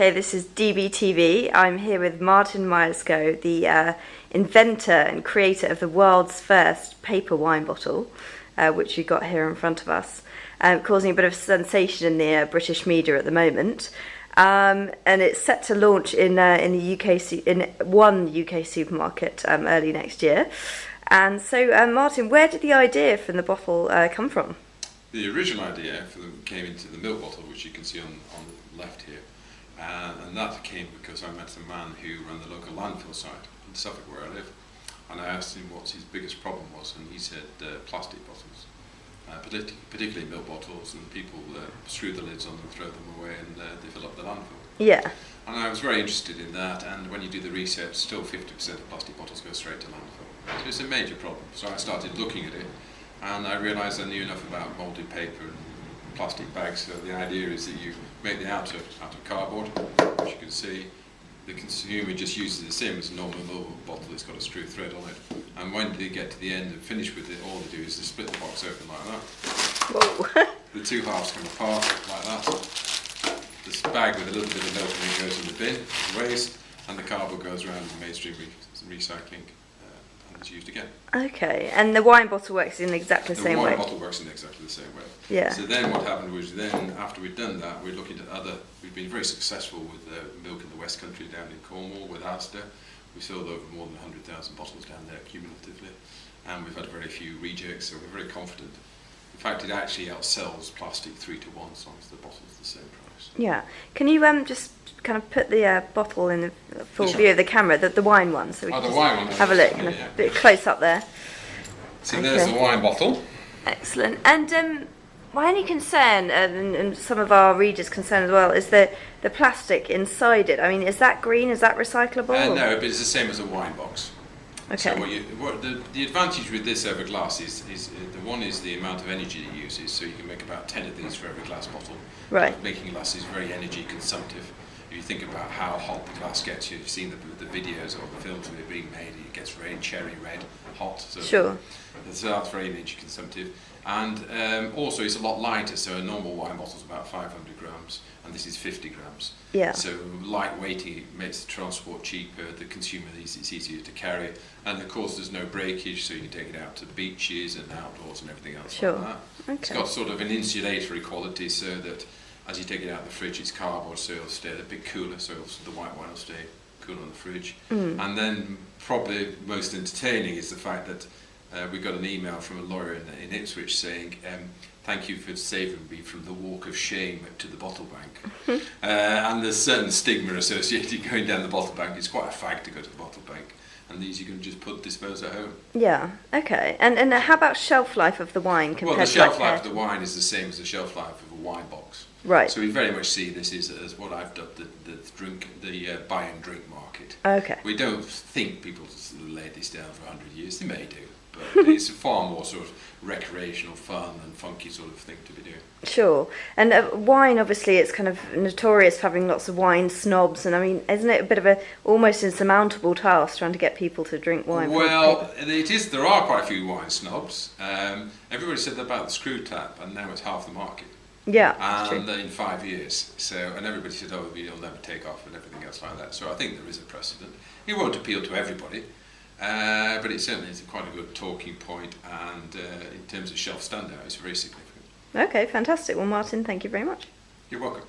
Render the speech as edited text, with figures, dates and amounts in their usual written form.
Okay, this is DBTV. I'm here with Martin Myerscough, the inventor and creator of the world's first paper wine bottle, which we got here in front of us, causing a bit of sensation in the British media at the moment. And it's set to launch in the UK in one UK supermarket early next year. And so, Martin, where did the idea from the bottle come from? The original idea came into the milk bottle, which you can see on the left here, and that came because I met a man who ran the local landfill site in Suffolk, where I live, and I asked him what his biggest problem was, and he said plastic bottles, particularly milk bottles, and people screw the lids on them, throw them away, and they fill up the landfill. Yeah. And I was very interested in that, and when you do the research, still 50% of plastic bottles go straight to landfill. So it's a major problem. So I started looking at it, and I realised I knew enough about moulded paper and plastic bags. So the idea is that you make the outer out of cardboard, which you can see. The consumer just uses the same as a normal milk bottle. It's got a screw thread on it, and when they get to the end and finish with it, all they do is they split the box open like that. Whoa. The two halves come apart like that. This bag with a little bit of milk in it goes in the bin, waste, and the cardboard goes around the mainstream recycling. It's used again. Okay, and the wine bottle works in exactly the same way? The wine bottle works in exactly the same way. Yeah. So then what happened was after we'd done that, we're looking at we've been very successful with milk in the West Country down in Cornwall with Asda. We sold over more than 100,000 bottles down there cumulatively, and we've had very few rejects, so we're very confident. In fact, it actually outsells plastic 3 to 1, as long as the bottle's the same price. Yeah. Can you just kind of put the bottle in the full view of the camera, the wine one, so we can have a look, and a bit close up there. So there's the wine bottle. Excellent. And my only concern, and some of our readers' concern as well, is the plastic inside it. I mean, is that green? Is that recyclable? No, but it's the same as a wine box. Okay. So the advantage with this over glass is the one is the amount of energy it uses. So you can make about 10 of these for every glass bottle. Right. Making glass is very energy consumptive. If you think about how hot the glass gets, you've seen the videos or the films that are being made, it gets very cherry red, hot. So sure. So that's very energy consumptive. And also it's a lot lighter, so a normal wine bottle is about 500 grams, and this is 50 grams. Yeah. So lightweighting makes the transport cheaper, the consumer it's easier to carry, and of course there's no breakage, so you can take it out to beaches and outdoors and everything else sure. like that. Okay. It's got sort of an insulatory quality, so that as you take it out of the fridge, it's cardboard, so it'll stay a bit cooler, so the white wine will stay cool on the fridge. And then probably most entertaining is the fact that we got an email from a lawyer in Ipswich saying, thank you for saving me from the walk of shame to the bottle bank. And there's certain stigma associated going down the bottle bank. It's quite a fag to go to the bottle bank. And these you can just dispose at home. Yeah, okay. And how about shelf life of the wine compared to the shelf life of the wine is the same as the shelf life of a wine box. Right. So we very much see this as what I've dubbed the buy and drink market. Okay. We don't think people lay this down for 100 years. They may do, but it's a far more sort of recreational, fun and funky sort of thing to be doing. Sure. And wine, obviously, it's kind of notorious for having lots of wine snobs, and I mean, isn't it a bit of a almost insurmountable task trying to get people to drink wine? Well, it is. There are quite a few wine snobs. Everybody said about the screw tap, and now it's half the market. Yeah, and in 5 years. So, and everybody said, oh, it'll never take off and everything else like that. So I think there is a precedent. It won't appeal to everybody, but it certainly is quite a good talking point, and in terms of shelf standout, it's very significant. Okay, fantastic. Well, Martin, thank you very much. You're welcome.